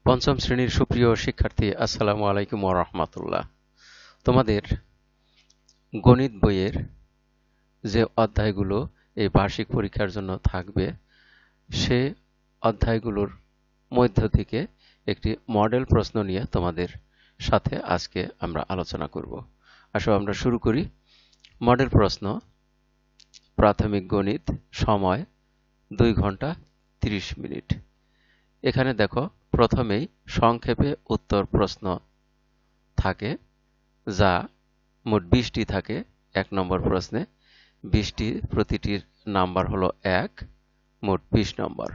পঞ্চম শ্রেণীর সুপ্রিয় শিক্ষার্থী, আসসালামু আলাইকুম ওয়া রাহমাতুল্লাহ। তোমাদের গণিত বইয়ের যে অধ্যায়গুলো এই বার্ষিক পরীক্ষার জন্য থাকবে, সে অধ্যায়গুলোর মধ্য থেকে একটি মডেল প্রশ্ন নিয়ে তোমাদের সাথে আজকে আমরা আলোচনা করব। আসো আমরা শুরু করি। মডেল প্রশ্ন, প্রাথমিক গণিত, সময় 2 ঘন্টা 30 মিনিট। এখানে দেখো, প্রথমেই সংক্ষেপে উত্তর প্রশ্ন থাকে, যা মোট 20টি থাকে। 1 নম্বর প্রশ্নে 20টি, প্রতিটির নাম্বার হলো 1, মোট 20 নম্বর।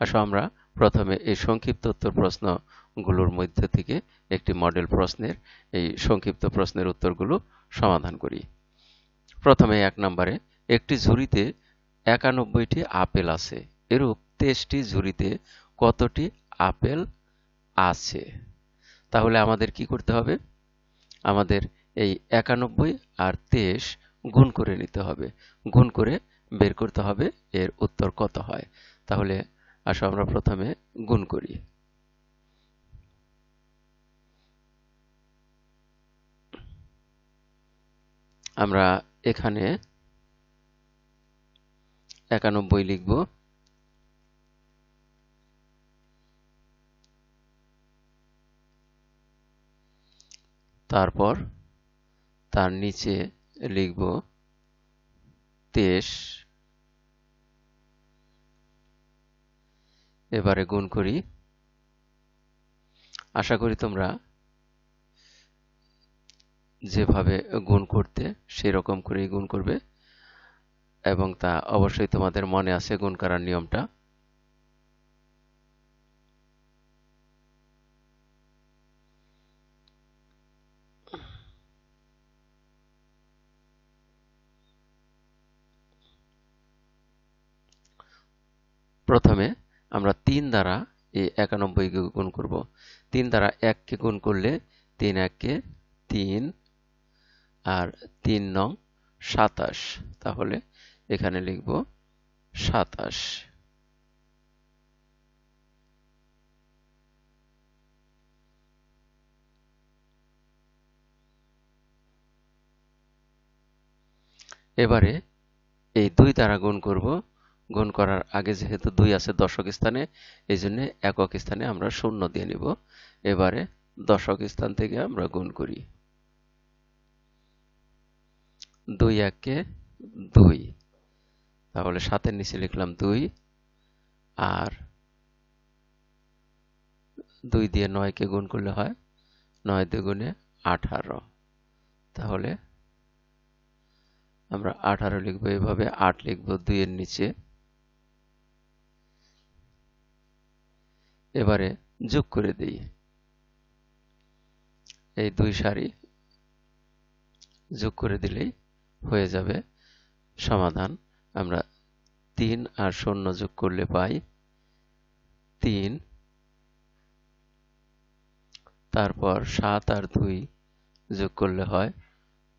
আসো আমরা প্রথমে এই সংক্ষিপ্ত উত্তর প্রশ্নগুলোর মধ্য থেকে একটি মডেল প্রশ্নের এই সংক্ষিপ্ত প্রশ্নের উত্তরগুলো সমাধান করি। প্রথমে 1 নম্বরে, একটি ঝুড়িতে 91টি আপেল আছে, এরূপ 23টি ঝুড়িতে কতটি আপেল আছে? তাহলে আমাদের কি করতে হবে? আমাদের এই 91 আর 23 গুণ করে নিতে হবে। গুণ করে বের করতে হবে এর উত্তর কত হয়। তাহলে আসো আমরা প্রথমে গুণ করি। আমরা এখানে 91 লিখব, তারপর তার নিচে লিখব 23। এবারে গুণ করি। আশা করি তোমরা যেভাবে গুণ করতে সেরকম করেই গুণ করবে, এবং তা অবশ্যই তোমাদের মনে আছে গুণ করার নিয়মটা। প্রথমে আমরা 3 দ্বারা এই 91 কে গুণ করব। 3 দ্বারা 1 কে গুণ করলে 3 1 কে 3, আর 3 নং 27। তাহলে এখানে লিখব 27। এবারে এই 2 দ্বারা গুণ করব। গুণ করার আগে যেহেতু 2 আছে দশক স্থানে, এই জন্য একক স্থানে আমরা 0 দিয়ে নিব। এবারে দশক স্থান থেকে আমরা গুণ করি। 2 1 কে 2, তাহলে 7 এর নিচে লিখলাম 2, আর 2 দিয়ে 9 কে গুণ করলে হয় 9 দুগুণে 18। তাহলে আমরা 18 লিখব, এভাবে 8 লিখব 2 এর নিচে। এবারে যোগ করে দিই। এই 2 সারি যোগ করে দিলেই হয়ে যাবে সমাধান। আমরা 3 আর 0 যোগ করলে পাই 3, তারপর 7 আর 2 যোগ করলে হয়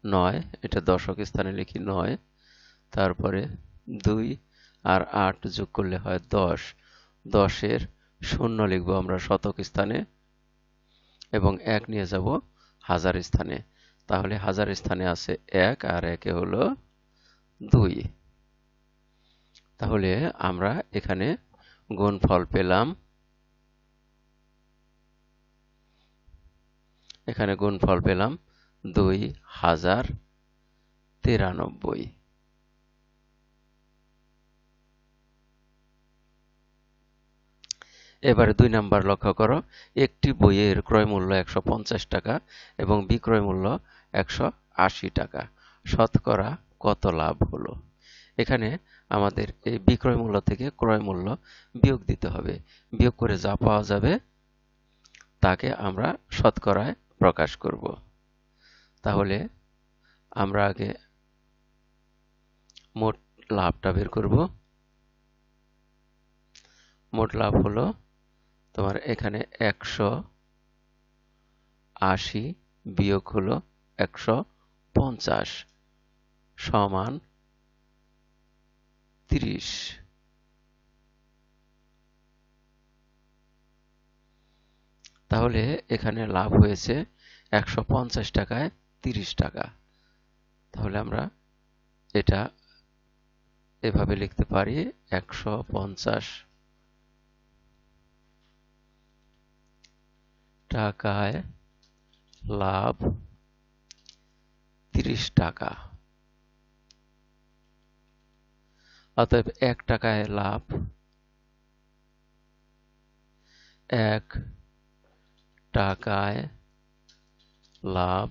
9, এটা দশক স্থানে লিখি 9। তারপরে 2 আর 8 যোগ করলে হয় 10, 10 এর 0 লিখব আমরা শতক স্থানে, এবং 1 নিয়ে যাব হাজার স্থানে। তাহলে হাজার স্থানে আছে 1, আর 1 এ হলো 2। তাহলে আমরা এখানে গুণফল পেলাম, এখানে গুণফল পেলাম 2093। এবারে 2 নাম্বার লক্ষ্য করো, একটি বইয়ের ক্রয় মূল্য 150 টাকা এবং বিক্রয় মূল্য 180 টাকা। শতকরা কত লাভ হলো? এখানে আমাদের এই বিক্রয় মূল্য থেকে ক্রয় মূল্য বিয়োগ দিতে হবে। বিয়োগ করে যা পাওয়া যাবে তাকে আমরা শতকরায় প্রকাশ করব। তাহলে আমরা আগে মোট লাভটা বের করব। মোট লাভ হলো তোমার এখানে 180 বিয়োগ হলো 150 সমান 30। তাহলে এখানে লাভ হয়েছে 150 টাকায় 30 টাকা। তাহলে আমরা এটা এভাবে লিখতে পারি, 150 টাকায় লাভ 30 টাকা। অতএব 1 টাকায় লাভ, 1 টাকায় লাভ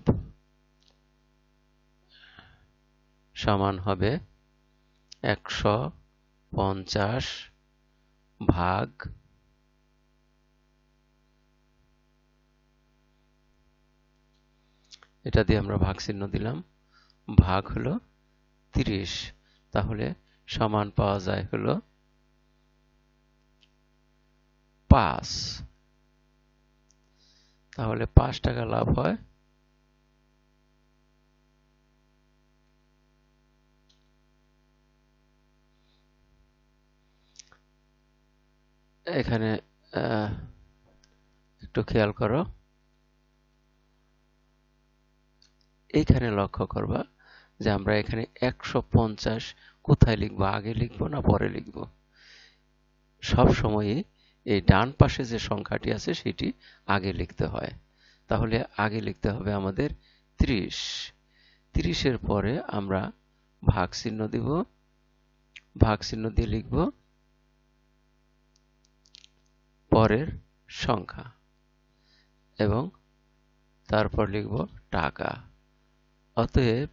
সমান হবে 150 ভাগ এটা দিয়ে আমরা ভাগ চিহ্ন দিলাম, ভাগ হলো 30। তাহলে সমান পাওয়া যায় হলো 5। তাহলে 5 টাকা লাভ হয়। এখানে একটু খেয়াল করো, এইখানে লক্ষ্য করবা যে আমরা এখানে 150 কোথায় লিখবো, আগে লিখবো না পরে লিখবো? সব সময়ই এই ডান পাশে যে সংখ্যাটি আছে সেটি আগে লিখতে হয়। তাহলে আগে লিখতে হবে আমাদের 30। 30 এর পরে আমরা ভাগ চিহ্ন দিব, ভাগ চিহ্ন দিয়ে লিখব পরের সংখ্যা এবং তারপর লিখব টাকা। অতএব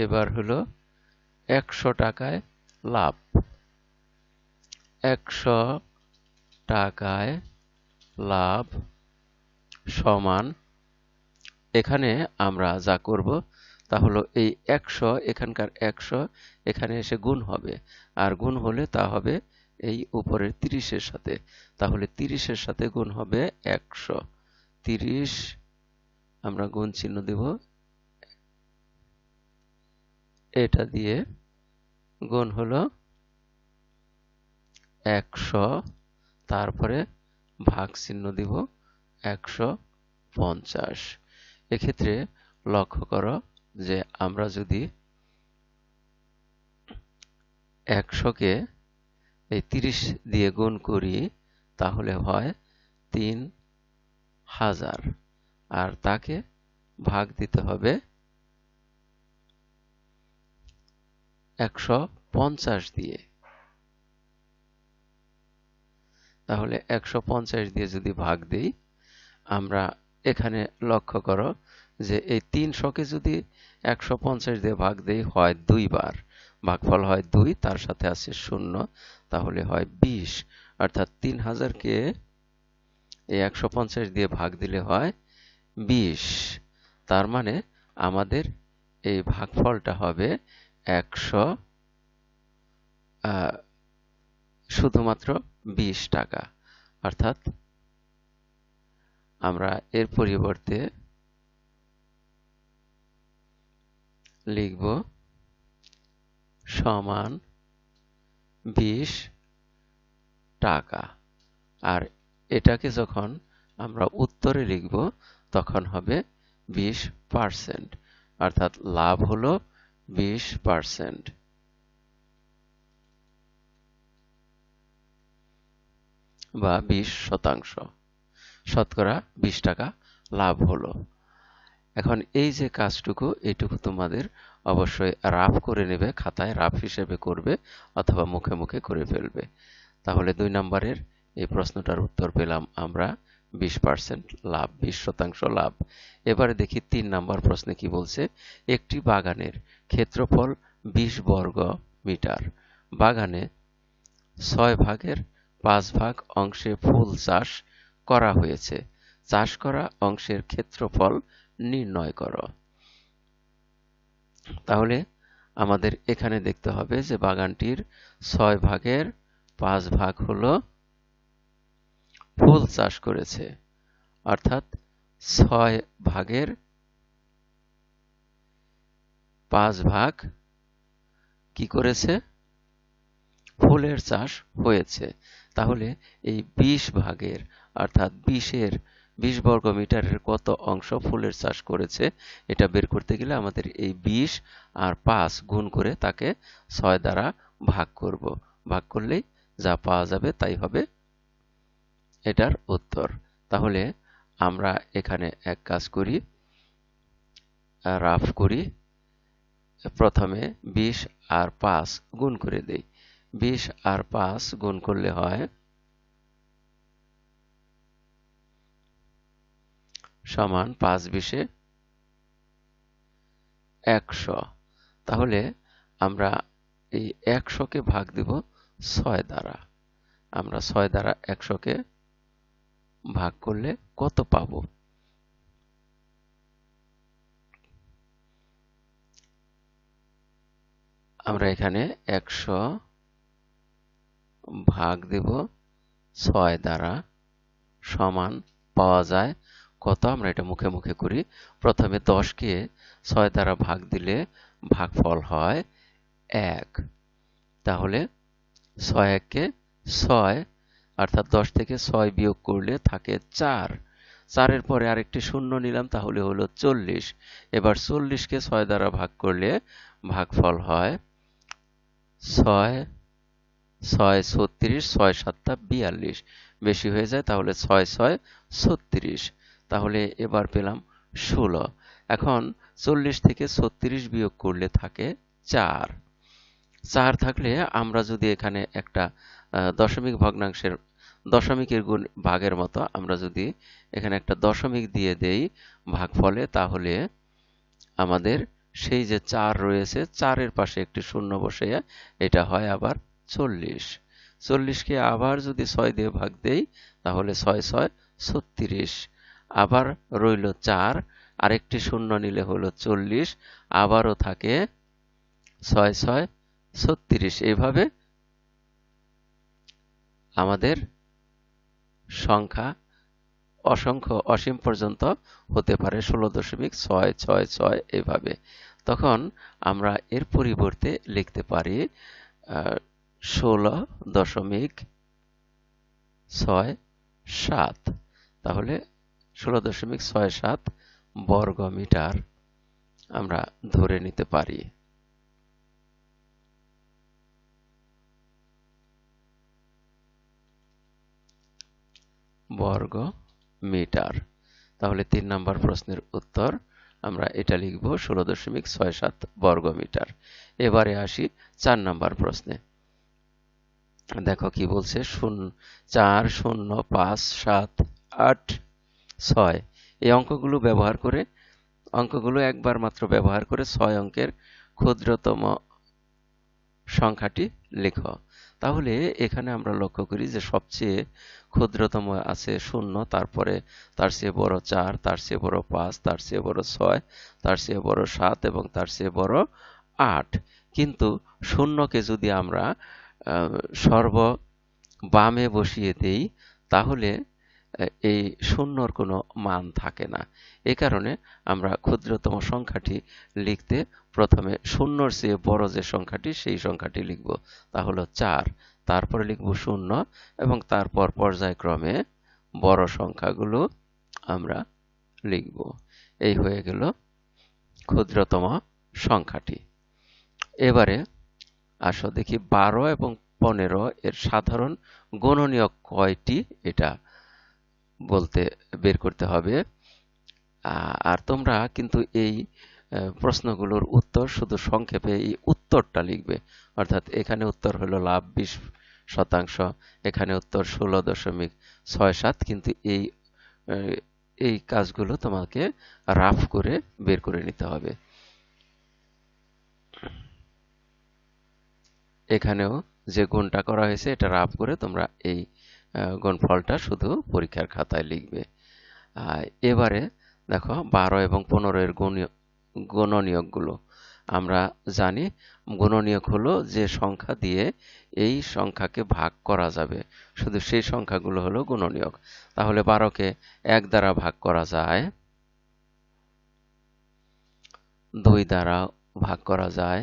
এবার হলো 100 টাকায় লাভ। 100 টাকায় লাভ সমান, এখানে আমরা যা করব তা হলো এই 100, এখানকার 100 এখানে এসে গুণ হবে, আর গুণ হলে তা হবে এই উপরের 30 এর সাথে। তাহলে 30 এর সাথে গুণ হবে 100। 30 আমরা গুণ চিহ্ন দেব, এটা দিয়ে গুণ হলো 100, তারপরে ভাগ চিহ্ন দিব 150। এক্ষেত্রে লক্ষ্য করো যে আমরা যদি 100 কে এই 30 দিয়ে গুণ করি তাহলে হয় 3000, আর তাকে ভাগ দিতে হবে 150 দিয়ে। তাহলে 150 দিয়ে যদি ভাগ দেই, আমরা এখানে লক্ষ্য করো যে এই 300 কে যদি 150 দিয়ে ভাগ দেই হয় 2 বার, ভাগফল হয় 2, তার সাথে আছে 0, তাহলে হয় 20। অর্থাৎ 3000 কে এই 150 দিয়ে ভাগ দিলে হয় 20। তার মানে আমাদের এই ভাগফলটা হবে 100, শুধুমাত্র 20 টাকা। অর্থাৎ আমরা এর পরিবর্তে লিখব সমান 20 টাকা। আর এটাকে যখন আমরা উত্তরে লিখব তখন হবে 20%, অর্থাৎ লাভ হলো 20%। বা 20%, শতকরা 20 টাকা লাভ হলো। এখন এই যে কাজটুকু, এইটুকু তোমাদের অবশ্যই রাফ করে নেবে, খাতায় রাফ হিসেবে করবে অথবা মুখে মুখে করে ফেলবে। তাহলে 2 নম্বরের এই প্রশ্নটার উত্তর পেলাম আমরা 20% লাভ, 20% লাভ। এবারে দেখি 3 নম্বর প্রশ্নে কি বলছে। একটি বাগানের ক্ষেত্রফল 20 বর্গ মিটার। বাগানে 6 ভাগের 5 ভাগ অংশে ফুল চাষ করা হয়েছে। চাষ করা অংশের ক্ষেত্রফল নির্ণয় করো। তাহলে আমাদের এখানে দেখতে হবে যে বাগানটির 6 ভাগের 5 ভাগ হলো ফুল চাষ করেছে, অর্থাৎ 6 ভাগের 5 ভাগ কি করেছে, ফুলের চাষ হয়েছে। তাহলে এই 20 ভাগের অর্থাৎ 20-এর 20 বর্গ মিটারের কত অংশ ফুলের চাষ করেছে এটা বের করতে গেলে আমাদের এই 20 আর 5 গুণ করে তাকে 6 দ্বারা ভাগ করব। ভাগ করলেই যা পাওয়া যাবে তাই হবে এটার উত্তর। তাহলে আমরা এখানে এক কাজ করি, রাফ করি। প্রথমে 20 আর 5 গুণ করে দেই। 20 আর 5 গুণ করলে হয় সমান 5 20 100। তাহলে আমরা এই 100কে ভাগ দিব 6 দ্বারা। আমরা 6 দ্বারা 100কে ভাগ করলে কত পাবো? আমরা এখানে 100 ভাগ দেব 6 দ্বারা সমান পাওয়া যায় কত? আমরা এটা মুখে মুখে করি। প্রথমে 10কে 6 দ্বারা ভাগ দিলে ভাগফল হয় 1। তাহলে 6 1 6, অর্থাৎ 10 থেকে 6 বিয়োগ করলে থাকে 4। 4 এর পরে আরেকটি শূন্য নিলাম, তাহলে হলো 40। এবার 40কে 6 দ্বারা ভাগ করলে ভাগফল হয় 6 6 36, 6 7 42, বেশি হয়ে যায়, তাহলে 6 6 36। তাহলে এবার পেলাম 16। এখন 40 থেকে 36 বিয়োগ করলে থাকে 4। 4 থাকলে আমরা যদি এখানে একটা দশমিক ভগ্নাংশের দশমিকের গুণ ভাগের মতো আমরা যদি এখানে একটা দশমিক দিয়ে দেই ভাগফলে, তাহলে আমাদের সেই যে 4 রয়েছে 4 এর পাশে একটি শূন্য বসে এটা হয় আবার 40। 40কে আবার যদি 6 দিয়ে ভাগ দেই তাহলে 6 6 36। আবার রইল 4, আরেকটি শূন্য নিলে হলো 40, আবারও থাকে 6 6 36। এইভাবে আমাদের সংখ্যা অসংখ্য অসীম পর্যন্ত হতে পারে, 16.666 এইভাবে। তখন আমরা এর পরিবর্তে লিখতে পারি 16.67। তাহলে 16.67 বর্গ মিটার আমরা ধরে নিতে পারি। বর্গ মিটার। তাহলে 3 নম্বর প্রশ্নের উত্তর আমরা এটা লিখব 16.67 বর্গ মিটার। এবারে আসি 4 নম্বর প্রশ্নে। দেখো কি বলছে, 4 0 5 7 8 6 এই অঙ্কগুলো একবার মাত্র ব্যবহার করে 6 অঙ্কের ক্ষুদ্রতম সংখ্যাটি লেখো। তাহলে এখানে আমরা লক্ষ্য করি যে সবচেয়ে ক্ষুদ্রতম আছে 0, তারপরে তার চেয়ে বড় 4, তার চেয়ে বড় 5, তার চেয়ে বড় 6, তার চেয়ে বড় 7 এবং তার চেয়ে বড় 8। কিন্তু শূন্যকে যদি আমরা সর্ব বামে বসিয়ে দেই তাহলে এই শূন্যর কোনো মান থাকে না। এই কারণে আমরা ক্ষুদ্রতম সংখ্যাটি লিখতে প্রথমে শূন্যর চেয়ে বড় যে সংখ্যাটি সেই সংখ্যাটি লিখব, তা হলো 4। তারপরে লিখব 0 এবং তারপর পর্যায়ক্রমে বড় সংখ্যাগুলো আমরা লিখব। এই হয়ে গেল ক্ষুদ্রতম সংখ্যাটি। এবারে আসো দেখি 12 এবং 15 এর সাধারণ গুণনীয়ক কয়টি এটা বের করতে হবে। আর তোমরা কিন্তু এই প্রশ্নগুলোর উত্তর শুধু সংক্ষেপে এই উত্তরটা লিখবে। অর্থাৎ এখানে উত্তর হলো লাভ 20%, এখানে উত্তর 16.67, কিন্তু এই কাজগুলো তোমাকে রাফ করে বের করে নিতে হবে। এখানেও যে গুণটা করা হয়েছে এটা রাফ করে তোমরা এই গুণফলটা শুধু পরীক্ষার খাতায় লিখবে। এবারে দেখো 12 এবং 15 এর গুণনীয়কগুলো আমরা জানি। গুণনীয়ক হলো যে সংখ্যা দিয়ে এই সংখ্যাকে ভাগ করা যাবে, শুধু সেই সংখ্যাগুলো হলো গুণনীয়ক। তাহলে 12কে 1 দ্বারা ভাগ করা যায়, 2 দ্বারা ভাগ করা যায়,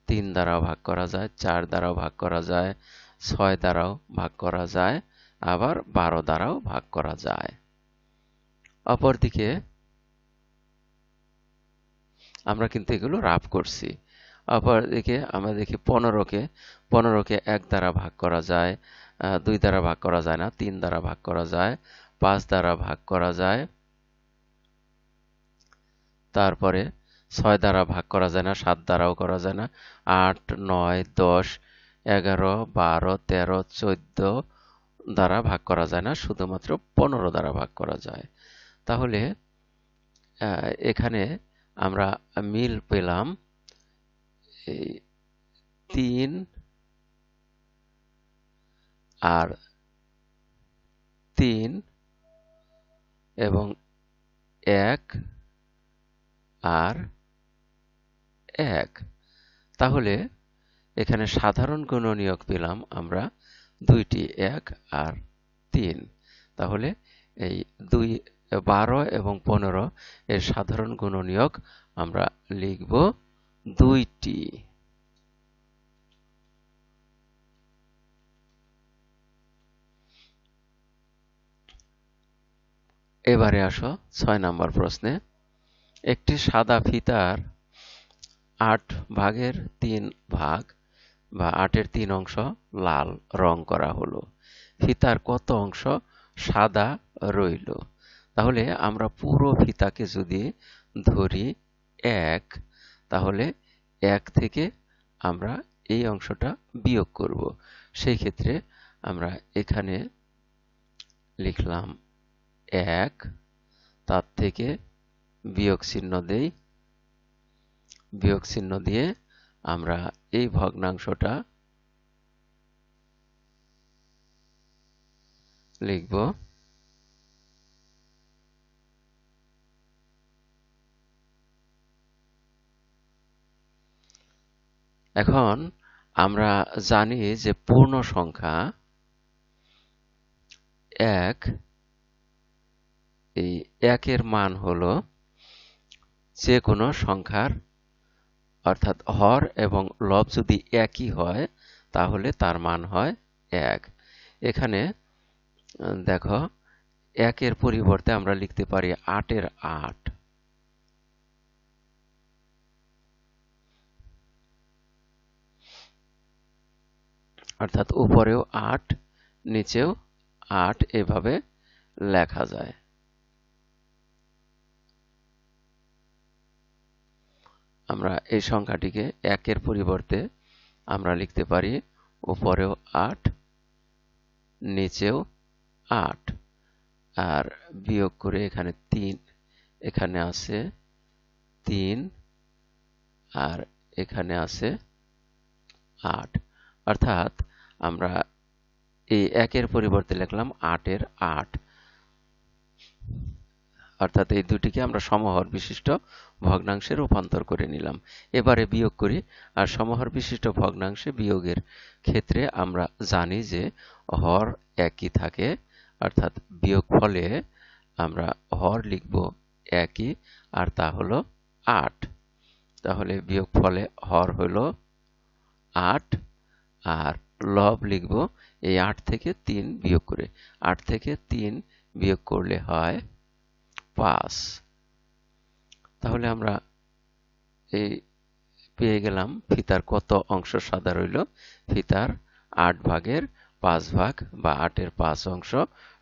3 দ্বারাও ভাগ করা যায়, 4 দ্বারাও ভাগ করা যায়, 6 দ্বারাও ভাগ করা যায়, আবার 12 দ্বারাও ভাগ করা যায়। অপরদিকে আমরা কিন্তু এগুলো রাফ করছি। অপরদিকে আমরা দেখি 15কে 1 দ্বারা ভাগ করা যায়, 2 দ্বারা ভাগ করা যায় না, 3 দ্বারা ভাগ করা যায়, 5 দ্বারা ভাগ করা যায়, তারপরে 6 দ্বারা ভাগ করা যায় না, 7 দ্বারাও করা যায় না, 8, 9, 10, 11, 12, 13, 14 দ্বারা ভাগ করা যায় না, শুধুমাত্র 15 দ্বারা ভাগ করা যায়। তাহলে এখানে আমরা মিল পেলাম এই 3 আর 3 এবং 1 আর 1। তাহলে এখানে সাধারণ গুণনীয়ক পেলাম আমরা দুইটি, 1 আর 3। তাহলে এই 12 এবং 15 এর সাধারণ গুণনীয়ক আমরা লিখব 2টি। এবারে আসো 6 নম্বর প্রশ্নে। একটি সাদা ফিতার 8 ভাগের 3 ভাগ বা 8-এর 3 অংশ লাল রং করা হলো। ফিতার কত অংশ সাদা রইল? তাহলে আমরা পুরো ফিতাকে যদি ধরি 1, তাহলে 1 থেকে আমরা এই অংশটা বিয়োগ করব। সেই ক্ষেত্রে আমরা এখানে লিখলাম 1, তার থেকে বিয়োগ চিহ্ন দেই, বিয়োগ চিহ্ন দিয়ে আমরা এই ভগ্নাংশটা লিখব। এখন আমরা জানি যে পূর্ণ সংখ্যা 1, এই 1 এর মান হলো যে কোনো সংখ্যার, অর্থাৎ হর এবং লব যদি একই হয় তাহলে তার মান হয় 1। এখানে দেখো 1 এর পরিবর্তে আমরা লিখতে পারি 8-এর 8, অর্থাৎ উপরেও 8 নিচেও 8 এভাবে লেখা যায়। আমরা এই সংখ্যাটিকে 1 এর পরিবর্তে আমরা লিখতে পারি উপরেও 8 নিচেও 8, আর বিয়োগ করে এখানে 3, এখানে আছে 3 আর এখানে আছে 8, অর্থাৎ আমরা এই 1 এর পরিবর্তে লিখলাম 8-এর 8, অর্থাৎ এই দুটিকে আমরা সমহর বিশিষ্ট ভগ্নাংশে রূপান্তর করে নিলাম। এবারে বিয়োগ করি। আর সমহর বিশিষ্ট ভগ্নাংশে বিয়োগের ক্ষেত্রে আমরা জানি যে হর একই থাকে, অর্থাৎ বিয়োগফলে আমরা হর লিখব একই, আর তা হলো 8। তাহলে বিয়োগফলে হর হলো 8 আর লব লিখব এই 8 থেকে 3 বিয়োগ করে। 8 থেকে 3 বিয়োগ করলে হয় 5। তাহলে আমরা এই পেয়ে গেলাম ফিতার কত অংশ সাদা রইল। ফিতার 8 ভাগের 5 ভাগ বা 8-এর 5 অংশ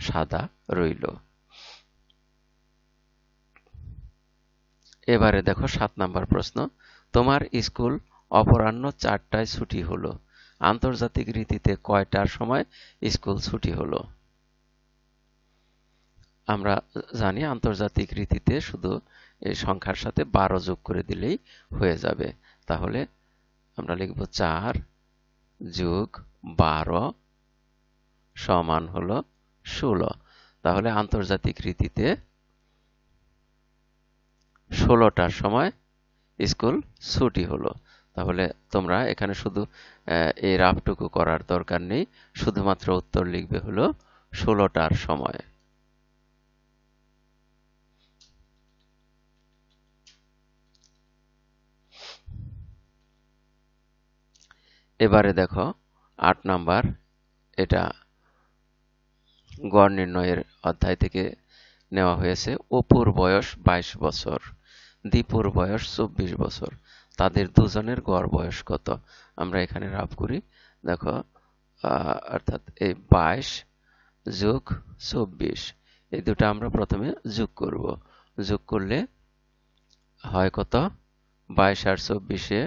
সাদা রইল। এবারে দেখো 7 নম্বর প্রশ্ন। তোমার স্কুল অপরাহ্ন 4টায় ছুটি হলো। আন্তর্জাতিক রীতিতে কয়টার সময় স্কুল ছুটি হলো? আমরা জানি আন্তর্জাতিক রীতিতে শুধু এই সংখ্যার সাথে 12 যোগ করে দিলেই হয়ে যাবে। তাহলে আমরা লিখব 4 যোগ 12 সমান হলো 16। তাহলে আন্তর্জাতিক রীতিতে 16টার সময় স্কুল ছুটি হলো। তাহলে তোমরা এখানে শুধু এই রাফটুকু করার দরকার নেই, শুধুমাত্র উত্তর লিখবে হলো 16টার সময়। এবারে দেখো 8 নাম্বার, এটা গড় নির্ণয়ের অধ্যায় থেকে নেওয়া হয়েছে অপুর বয়স 22 বছর, দীপুর বয়স 24 বছর। তাদের দুজনের গড় বয়স কত? আমরা এখানে রাফ করি। দেখো, অর্থাৎ এই 22 যোগ 24, এই দুটো আমরা প্রথমে যোগ করব। যোগ করলে হয় কত? 22 আর 24-এ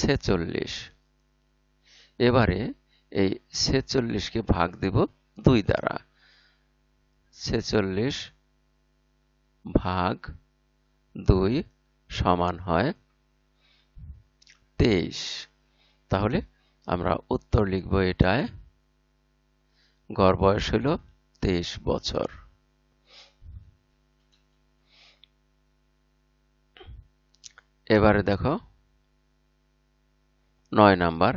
46। এবারে এই 46-কে ভাগ দেব 2 দ্বারা। 46 ভাগ 2 সমান হয় 23। তাহলে আমরা উত্তর লিখব এটায় গড় বয়স হলো 23 বছর। এবারে দেখো 9 নাম্বার,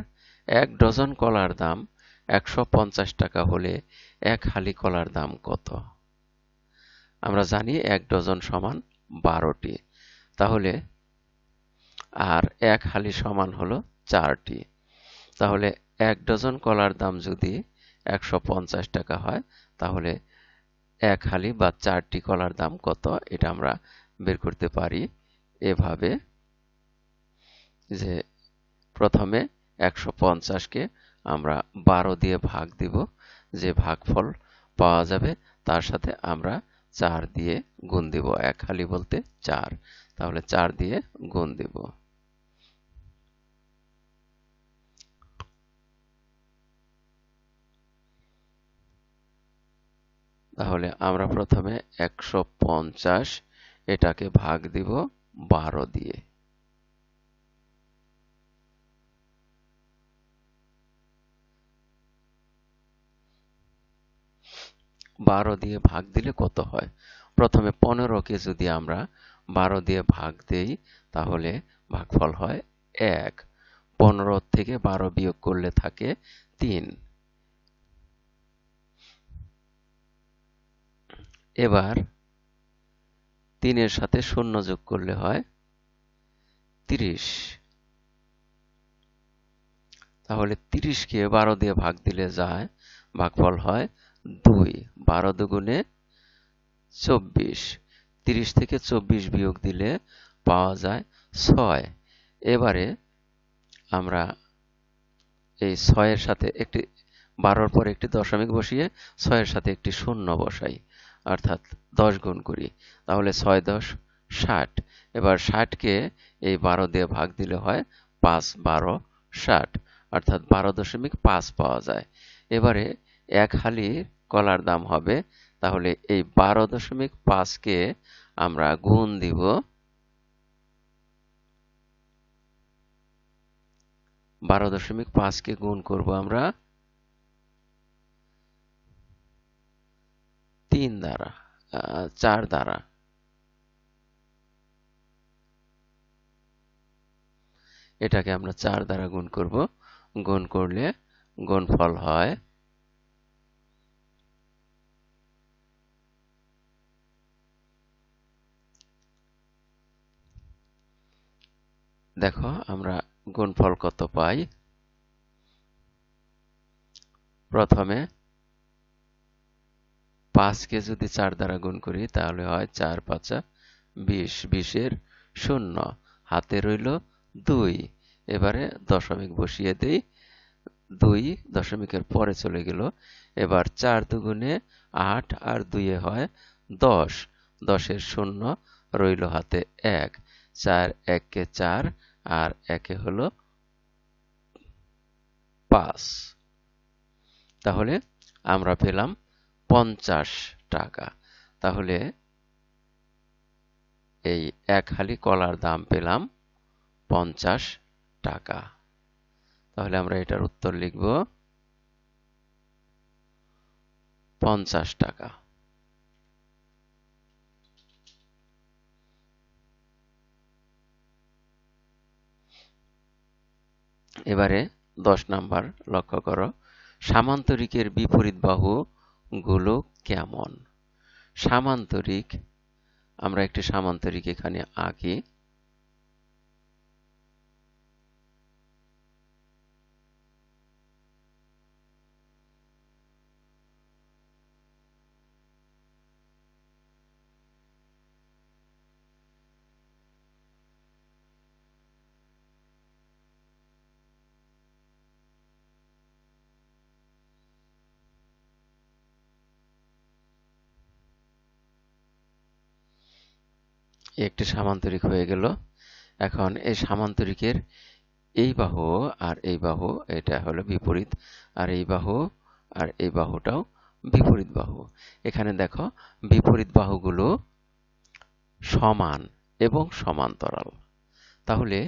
1 ডজন কলার দাম 150 টাকা হলে 1 হালি কলার দাম কত? আমরা জানি 1 ডজন সমান 12টি, তাহলে আর 1 হালি সমান হলো 4টি। তাহলে 1 ডজন কলার দাম যদি 150 টাকা হয়, তাহলে 1 হালি বা 4টি কলার দাম কত? এটা আমরা বের করতে পারি এভাবে যে প্রথমে 150-কে আমরা 12 দিয়ে ভাগ দিব, যে ভাগফল পাওয়া যাবে তার সাথে আমরা 4 দিয়ে গুণ দিব। 1 হালি বলতে 4, তাহলে 4 দিয়ে গুণ দিব। তাহলে আমরা প্রথমে 150 এটাকে ভাগ দিব 12 দিয়ে। 12 দিয়ে ভাগ দিলে কত হয়? প্রথমে 15-কে যদি আমরা 12 দিয়ে ভাগ দেই, তাহলে ভাগফল হয় 1। 15 থেকে 12 বিয়োগ করলে থাকে 3। এবার 3-এর সাথে 0 যোগ করলে হয় 30। তাহলে 30-কে 12 দিয়ে ভাগ দিলে যায়, ভাগফল হয় 2। 12 দুগুণে 24। 30 থেকে 24 বিয়োগ দিলে পাওয়া যায় 6। এবারে আমরা এই 6-এর সাথে একটি 12-র পর একটি দশমিক বসিয়ে 6-এর সাথে একটি শূন্য বসাই, অর্থাৎ 10 গুণ করি। তাহলে 6 10 60। এবার 60-কে এই 12 দিয়ে ভাগ দিলে হয় 5 12 60, অর্থাৎ 12.5 পাওয়া যায়। এবারে 1 হালি কলার দাম হবে, তাহলে এই 12.5-কে আমরা গুণ দিব 12.5-কে গুণ করব আমরা 3 দ্বারা, 4 দ্বারা। এটাকে আমরা 4 দ্বারা গুণ করব। গুণ করলে গুণফল হয় দেখো আমরা গুণফল কত পাই। প্রথমে 5-কে যদি 4 দ্বারা গুণ করি, তাহলে হয় 4 5 20, 20-এর 0, হাতে রইল 2। এবারে দশমিক বসিয়ে দেই, 2 দশমিকের পরে চলে গেল। এবার 4 দুগুণে 8 আর 2-এ হয় 10, 10-এর 0 রইল হাতে 1, 4 1-কে 4 আর 1-এ হলো 5। তাহলে আমরা পেলাম 50 টাকা। তাহলে এই 1 হালি কলার দাম পেলাম 50 টাকা। তাহলে আমরা এটার উত্তর লিখব 50 টাকা। এবারে 10 নাম্বার লক্ষ্য করো, সামান্তরিকের বিপরীত বাহু গুলো কেমন? সামান্তরিক, আমরা একটি সামান্তরিক এখানে আঁকি। একটি সামান্তরিক হয়ে গেল। এখন এই সামান্তরিকের এই বাহু আর এই বাহু এটা হলো বিপরীত, আর এই বাহু আর এই বাহুটাও বিপরীত বাহু। এখানে দেখো বিপরীত বাহুগুলো সমান এবং সমান্তরাল। তাহলে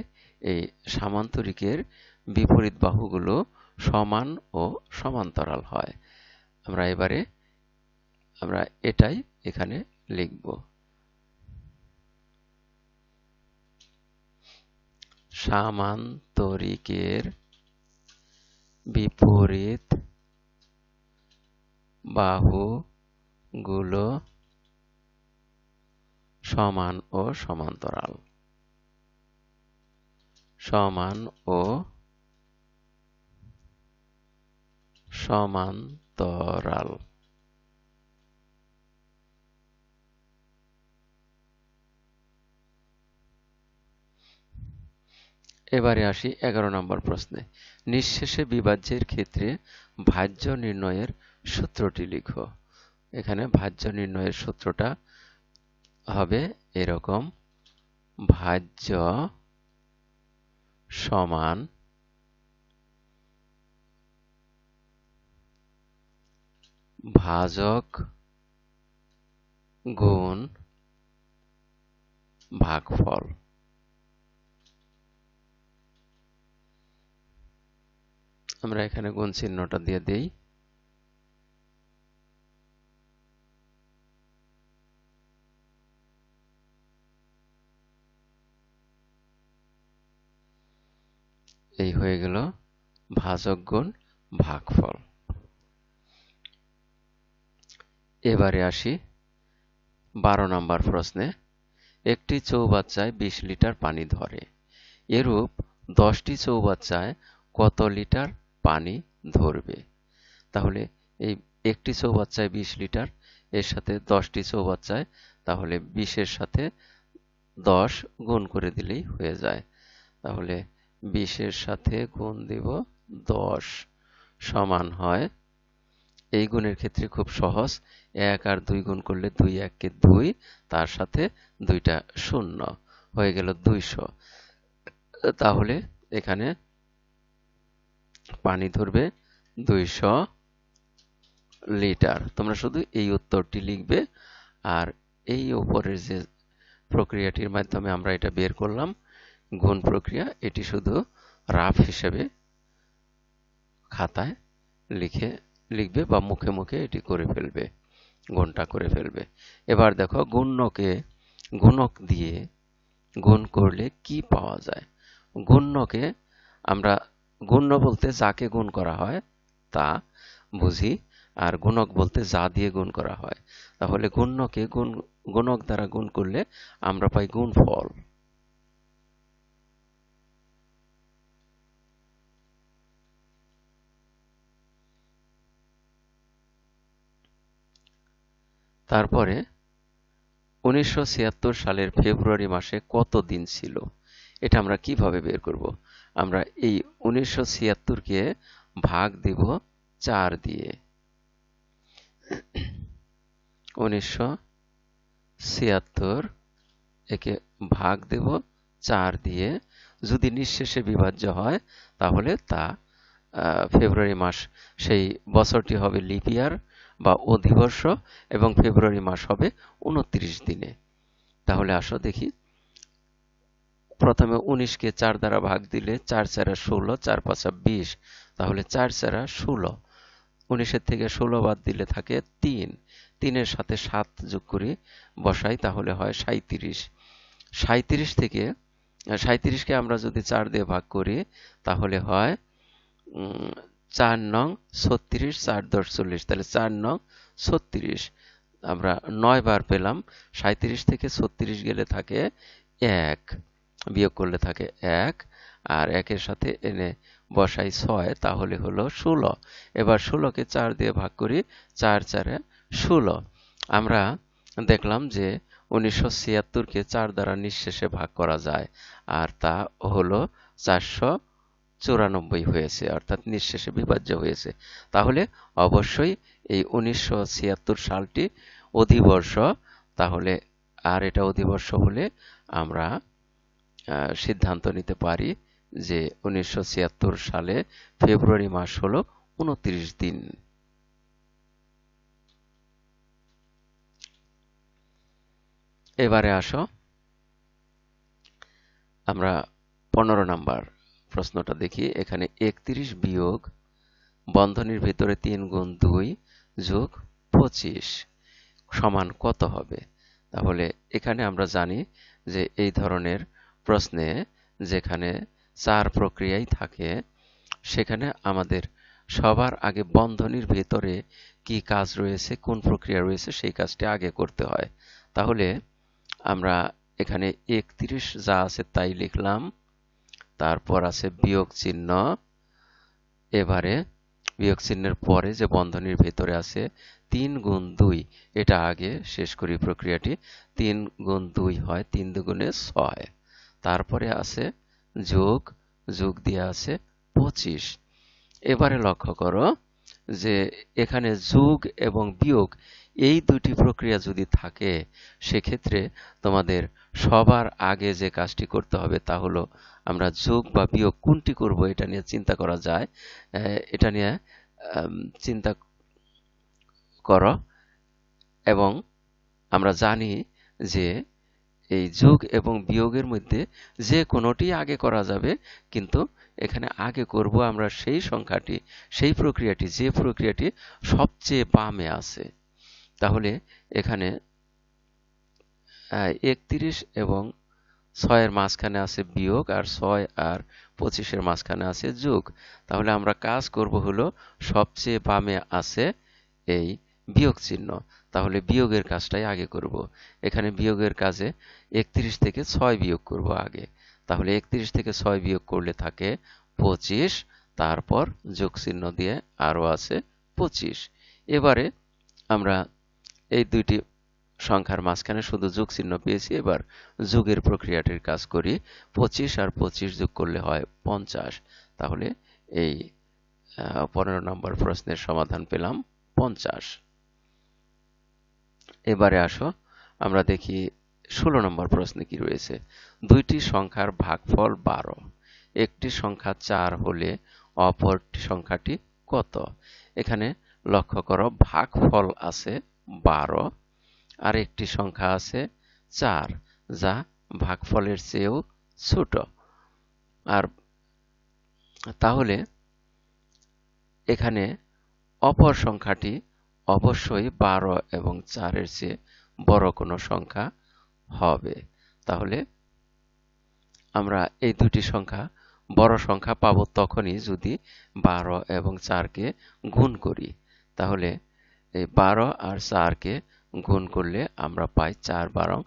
এই সামান্তরিকের বিপরীত বাহুগুলো সমান ও সমান্তরাল হয়। আমরা এটাই এখানে লিখব। সামান্তরিকের বিপরীত বাহুগুলো সমান ও সমান্তরাল। সমান ও সমান্তরাল। এবারে আসি 11 নম্বর প্রশ্নে। নিঃশেষে বিভাজ্যের ক্ষেত্রে ভাজ্য নির্ণয়ের সূত্রটি লিখো। এখানে ভাজ্য নির্ণয়ের সূত্রটা হবে এরকম: ভাজ্য সমান ভাজক গুণ ভাগফল। আমরা এখানে গুণ চিহ্নটা দিয়ে দেই। এই হয়ে গেল ভাজক গুণ ভাগফল। এবারে আসি 12 নম্বর প্রশ্নে। একটি চৌবাচ্চায় 20 লিটার পানি ধরে। এরূপ 10টি চৌবাচ্চায় কত লিটার পানি ধরবে? তাহলে এই একটি চৌবাচ্চায় 20 লিটার, এর সাথে 10টি চৌবাচ্চায়, তাহলে 20-এর সাথে 10 গুণ করে দিলেই হয়ে যায়। তাহলে 20-এর সাথে গুণ দিব 10 সমান হয়, এই গুণের ক্ষেত্রে খুব সহজ, 1 আর 2 গুণ করলে 2 1 কে 2, তার সাথে 2টা শূন্য, হয়ে গেল 200। তাহলে এখানে পানি ধরবে 200 লিটার। তোমরা শুধু এই উত্তরটি লিখবে, আর এই উপরের যে প্রক্রিয়াটির মাধ্যমে আমরা এটা বের করলাম গুণ প্রক্রিয়া, এটি শুধু রাফ হিসেবে খাতায় লিখবে বা মুখে মুখে এটি করে ফেলবে, গুণটা করে ফেলবে। এবার দেখো গুণক দিয়ে গুণ করলে কি পাওয়া যায়। গুণ্যকে আমরা গুণ্য বলতে যাকে গুণ করা হয় তা বুঝি, আর গুণক বলতে যা দিয়ে গুণ করা হয়। তাহলে গুণ্যকে গুণক দ্বারা গুণ করলে আমরা পাই গুণফল। তারপরে 1976 সালের ফেব্রুয়ারি মাসে কত দিন ছিল? এটা আমরা কিভাবে বের করব? আমরা এই 1976-কে ভাগ দিব 4 দিয়ে। 1976 একে ভাগ দেব 4 দিয়ে। যদি নিঃশেষে বিভাজ্য হয় তাহলে তা ফেব্রুয়ারি মাস, সেই বছরটি হবে লিপ ইয়ার বা অধিবর্ষ, এবং ফেব্রুয়ারি মাস হবে 29 দিনে। তাহলে আসো দেখি, প্রথমে 19-কে 4 দ্বারা ভাগ দিলে 4 4 16, 4 5 20, তাহলে 4 4 16। 19-এর থেকে 16 বাদ দিলে থাকে 3, 3-এর সাথে 7 যোগ করি বসাই, তাহলে হয় 37। 37-কে আমরা যদি 4 দিয়ে ভাগ করি তাহলে হয় 4 নং 36, 4 10 40, তাহলে 4 নং 36। আমরা 9 বার পেলাম। 37 থেকে 36 গেলে থাকে 1, বিয়োগ করলে থাকে 1, আর 1-এর সাথে এনে বসাই 6, তাহলে হলো 16। এবার 16-কে 4 দিয়ে ভাগ করি, 4 4 16। আমরা দেখলাম যে 1976-কে 4 দ্বারা নিঃশেষে ভাগ করা যায়, আর তা হলো 494 হয়েছে, অর্থাৎ নিঃশেষে বিভাজ্য হয়েছে। তাহলে অবশ্যই এই 1976 সালটি অধিবর্ষ, তাহলে আর এটা অধিবর্ষ হলে আমরা সিদ্ধান্ত নিতে পারি যে 1976 সালে ফেব্রুয়ারি মাস হলো 29 দিন। এবারে আসো আমরা 15 নাম্বার প্রশ্নটা দেখি। এখানে 31 বিয়োগ বন্ধনীর ভিতরে 3 গুণ 2 যোগ 25 সমান কত হবে? তাহলে এখানে আমরা জানি যে এই ধরনের প্রশ্নে যেখানে 4 প্রক্রিয়াই থাকে সেখানে আমাদের সবার আগে বন্ধনীর ভেতরে কি কাজ রয়েছে, কোন প্রক্রিয়া রয়েছে সেই কাজটি আগে করতে হয়। তাহলে আমরা এখানে 31 যা আছে তাই লিখলাম, তারপর আছে বিয়োগ চিহ্ন, এবারে বিয়োগ চিহ্নের পরে যে বন্ধনীর ভেতরে আছে 3 গুণ 2 এটা আগে শেষ করি প্রক্রিয়াটি। 3 গুণ 2 হয় 3 দুগুণে 6, তারপরে আছে যোগ, যোগ দিয়ে আছে 25। এবারে লক্ষ্য করো যে এখানে যোগ এবং বিয়োগ এই দুটি প্রক্রিয়া যদি থাকে সেক্ষেত্রে তোমাদের সবার আগে যে কাজটি করতে হবে তা হলো আমরা যোগ বা বিয়োগ কোনটি করব এটা নিয়ে চিন্তা করা যায়। এটা নিয়ে চিন্তা করো এবং আমরা জানি যে এই যোগ এবং বিয়োগের মধ্যে যে কোনোটি আগে করা যাবে, কিন্তু এখানে আগে করব আমরা সেই সংখ্যাটি, সেই প্রক্রিয়াটি যে প্রক্রিয়াটি সবচেয়ে বামে আছে। তাহলে এখানে 31 এবং 6 এর মাঝখানে আছে বিয়োগ, আর 6 আর 25 এর মাঝখানে আছে যোগ। তাহলে আমরা কাজ করব হলো সবচেয়ে বামে আছে এই বিয়োগ চিহ্ন, তাহলে বিয়োগের কাজটাই আগে করব। এখানে বিয়োগের কাজে 31 থেকে 6 বিয়োগ করব আগে। তাহলে 31 থেকে 6 বিয়োগ করলে থাকে 25, তারপর যোগ চিহ্ন দিয়ে আরো আছে 25। এবারে আমরা এই দুইটি সংখ্যার মাঝখানে শুধু যোগ চিহ্ন পেয়েছি, এবার যোগের প্রক্রিয়াটির কাজ করি। 25 আর 25 যোগ করলে হয় 50। তাহলে এই 15 নম্বর প্রশ্নের সমাধান পেলাম 50। এবারে আসো আমরা দেখি 16 নম্বর প্রশ্নে কি রয়েছে। দুইটি সংখ্যার ভাগফল 12, একটি সংখ্যা 4 হলে অপরটি সংখ্যাটি কত? এখানে লক্ষ্য করো ভাগফল আছে 12 আর একটি সংখ্যা আছে 4 যা ভাগফলের চেয়েও ছোট। আর তাহলে এখানে অপর সংখ্যাটি অবশ্যই 12 এবং 4 এর চেয়ে বড় কোনো সংখ্যা হবে। তাহলে আমরা এই দুটি সংখ্যা বড় সংখ্যা পাবো তখনই যদি 12 এবং 4 কে গুণ করি। তাহলে এই 12 আর 4 কে গুণ করলে আমরা পাই 4 12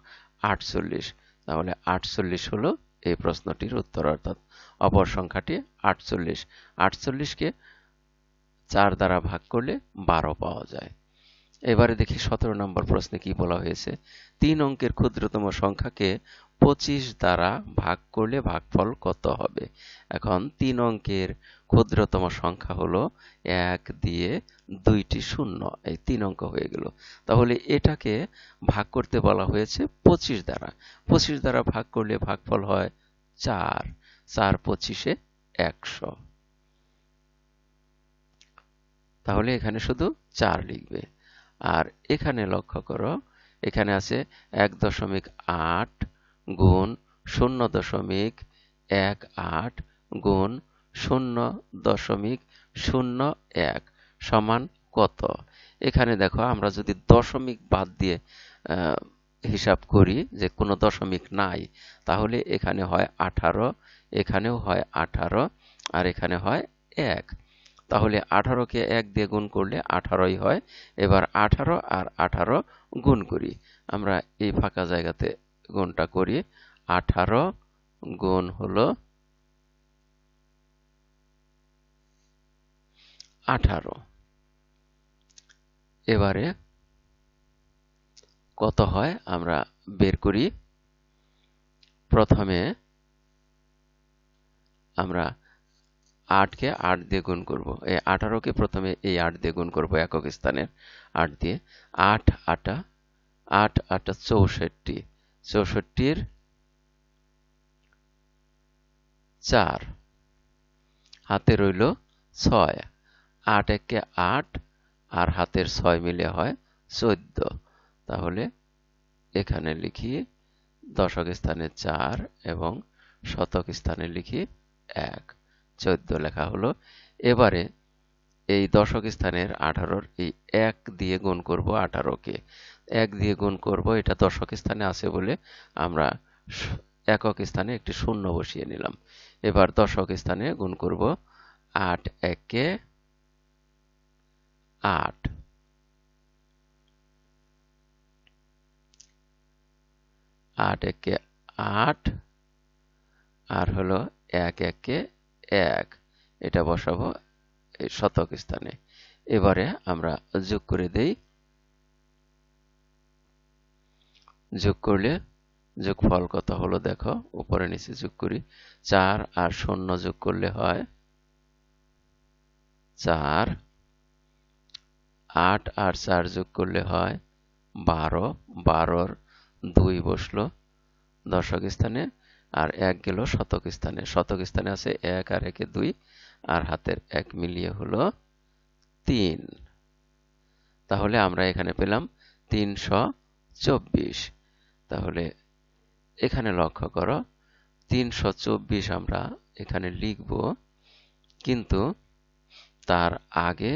48। তাহলে 48 হলো এই প্রশ্নটির উত্তর, অর্থাৎ অপর সংখ্যাটি 48। 48 কে 4 দ্বারা ভাগ করলে 12 পাওয়া যায়। এবারে দেখি 17 নম্বর প্রশ্নে কি বলা হয়েছে। 3 অঙ্কের ক্ষুদ্রতম সংখ্যাকে 25 দ্বারা ভাগ করলে ভাগফল কত হবে? এখন 3 অঙ্কের ক্ষুদ্রতম সংখ্যা হলো 1 দিয়ে 2টি শূন্য, এই 3 অঙ্ক হয়ে গেল। তাহলে এটাকে ভাগ করতে বলা হয়েছে 25 দ্বারা। 25 দ্বারা ভাগ করলে ভাগফল হয় 4, 4 25 এ 100। তাহলে এখানে শুধু 4 লিখবে। আর এখানে লক্ষ্য করো এখানে আছে 1.8 গুণ 0.18 গুণ 0.01 সমান কত? এখানে দেখো আমরা যদি দশমিক বাদ দিয়ে হিসাব করি যে কোনো দশমিক নাই, তাহলে এখানে হয় 18, এখানেও হয় 18, আর এখানে হয় 1। তাহলে 18 কে 1 দিয়ে গুণ করলে 18ই হয়। এবার 18 আর 18 গুণ করি। আমরা এই ফাঁকা জায়গাতে গুণটা করি। 18 গুণ হলো 18। এবারে কত হয় আমরা বের করি। প্রথমে আমরা 8 কে 8 দিয়ে গুণ করব। এই 18 কে প্রথমে এই 8 দিয়ে গুণ করব, একক স্থানের 8 দিয়ে। 8 8 8 8 64, 64-র 4, হাতে রইল 6, 8 একে 8 আর হাতের 6 মিলে হয় 14। তাহলে এখানে লিখি দশক স্থানে 4 এবং শতক স্থানে লিখি 1, 14 লেখা হলো। এবারে এই দশক স্থানের 18-র এই 1 দিয়ে গুণ করব 18-কে, 1 দিয়ে গুণ করব, এটা দশক স্থানে আছে বলে আমরা একক স্থানে একটি শূন্য বসিয়ে নিলাম। এবার দশক স্থানে গুণ করব 8 একে 8, 8 একে 8 আর হলো 1 একে 1, এটা বসাবো এই শতক স্থানে। এবারে আমরা যোগ করে দেই, যোগ করলে যোগফল কত হলো দেখো, উপরে নিচে যোগ করি, 4 আর 0 যোগ করলে হয় 4, 8 আর 4 যোগ করলে হয় 12, 12-র 2 বসলো দশক স্থানে আর 1 গেল শতক স্থানে। শতক স্থানে আছে 1 আর 1 2 আর হাতের 1 মিলিয়ে হলো 3। তাহলে আমরা এখানে পেলাম 324। তাহলে এখানে লক্ষ্য করো 324 আমরা এখানে লিখব, কিন্তু তার আগে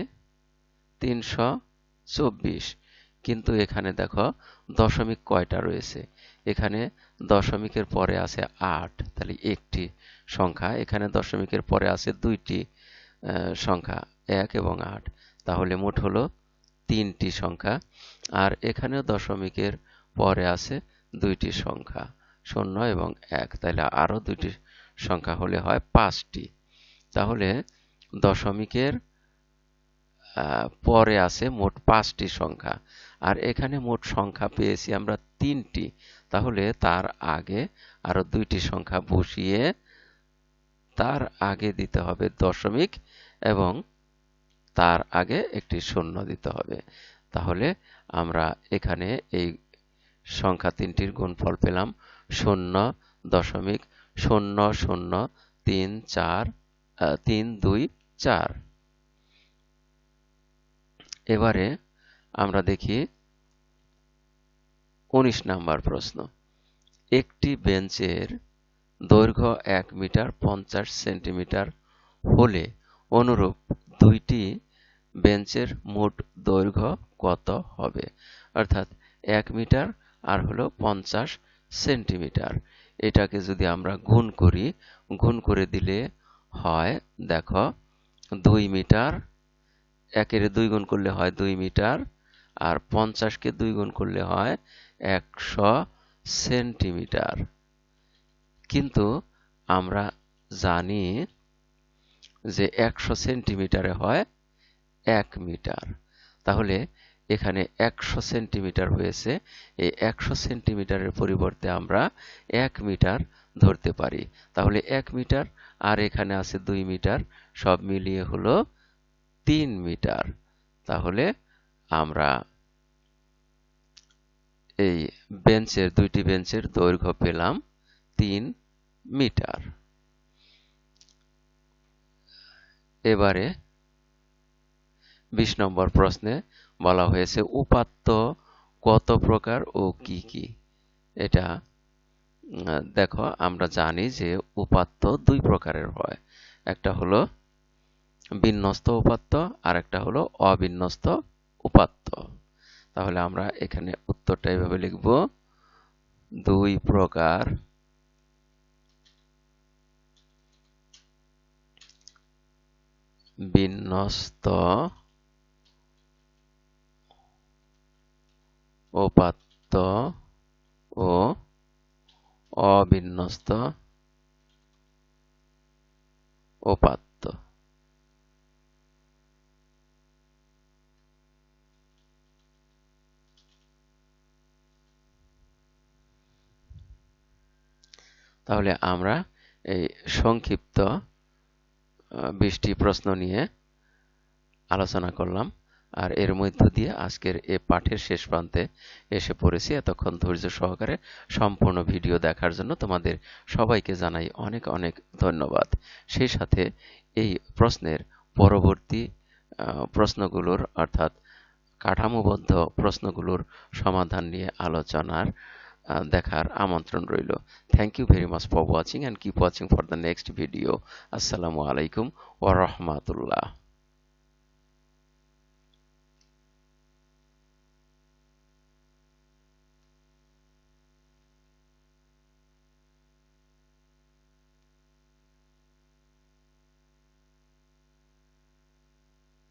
324, কিন্তু এখানে দেখো দশমিক কয়টা রয়েছে, এখানে দশমিকের পরে আছে 8, তাহলে একটি সংখ্যা, এখানে দশমিকের পরে আছে দুইটি সংখ্যা 1 এবং 8, তাহলে মোট হলো 3টি সংখ্যা। আর এখানেও দশমিকের পরে আছে দুইটি সংখ্যা 0 এবং 1, তাহলে আরো দুইটি সংখ্যা হলে হয় 5টি। তাহলে দশমিকের পরে আছে মোট 5টি সংখ্যা, আর এখানে মোট সংখ্যা পেয়েছি আমরা 3টি। তাহলে তার আগে আরো দুইটি সংখ্যা বসিয়ে তার আগে দিতে হবে দশমিক এবং তার আগে একটি শূন্য দিতে হবে। তাহলে আমরা এখানে এই সংখ্যা 3টির গুণফল পেলাম 0.0034 এবারে আমরা দেখি 19 নাম্বার প্রশ্ন। একটি বেঞ্চের দৈর্ঘ্য 1 মিটার 50 সেন্টিমিটার হলে অনুরূপ দুইটি বেঞ্চের মোট দৈর্ঘ্য কত হবে? অর্থাৎ 1 মিটার আর হলো 50 সেন্টিমিটার। এটাকে যদি আমরা গুণ করি, গুণ করে দিলে হয় দেখো 2 মিটার, 1-এর 2 গুণ করলে হয় 2 মিটার, আর 50-কে 2 গুণ করলে হয় 100 সেন্টিমিটার। কিন্তু আমরা জানি যে 100 সেন্টিমিটারে হয় 1 মিটার। তাহলে এখানে 100 সেন্টিমিটার হয়েছে, এই 100 সেন্টিমিটারের পরিবর্তে আমরা 1 মিটার ধরতে পারি। তাহলে 1 মিটার আর এখানে আছে 2 মিটার, সব মিলিয়ে হলো 3 মিটার। তাহলে আমরা এই দুইটি বেঞ্চের দৈর্ঘ্য পেলাম 3 মিটার। এবারে 20 নম্বর প্রশ্নে বলা হয়েছে উপাত্ত কত প্রকার ও কি কি। এটা দেখো আমরা জানি যে উপাত্ত 2 প্রকারের হয়, একটা হলো বিন্যস্ত উপাত্ত আর একটা হলো অবিন্যস্ত উপাত্ত। তাহলে আমরা এখানে উত্তরটা এভাবে লিখব, 2 প্রকার বিন্যস্ত উপাত্ত ও অবিন্যস্ত উপাত্ত। তাহলে আমরা এই সংক্ষিপ্ত 20টি প্রশ্ন নিয়ে আলোচনা করলাম। আর এর মধ্য দিয়ে আজকের এই পাঠের শেষ প্রান্তে এসে পড়েছি। এতক্ষণ ধৈর্য সহকারে সম্পূর্ণ ভিডিও দেখার জন্য তোমাদের সবাইকে জানাই অনেক অনেক ধন্যবাদ। সেই সাথে এই প্রশ্নের পরবর্তী প্রশ্নগুলোর অর্থাৎ কাঠামোবদ্ধ প্রশ্নগুলোর সমাধান নিয়ে আলোচনার দেখার আমন্ত্রণ রইল। Thank you very much for watching and keep watching for the next video. আসসালামু আলাইকুম ওয়া রাহমাতুল্লাহ।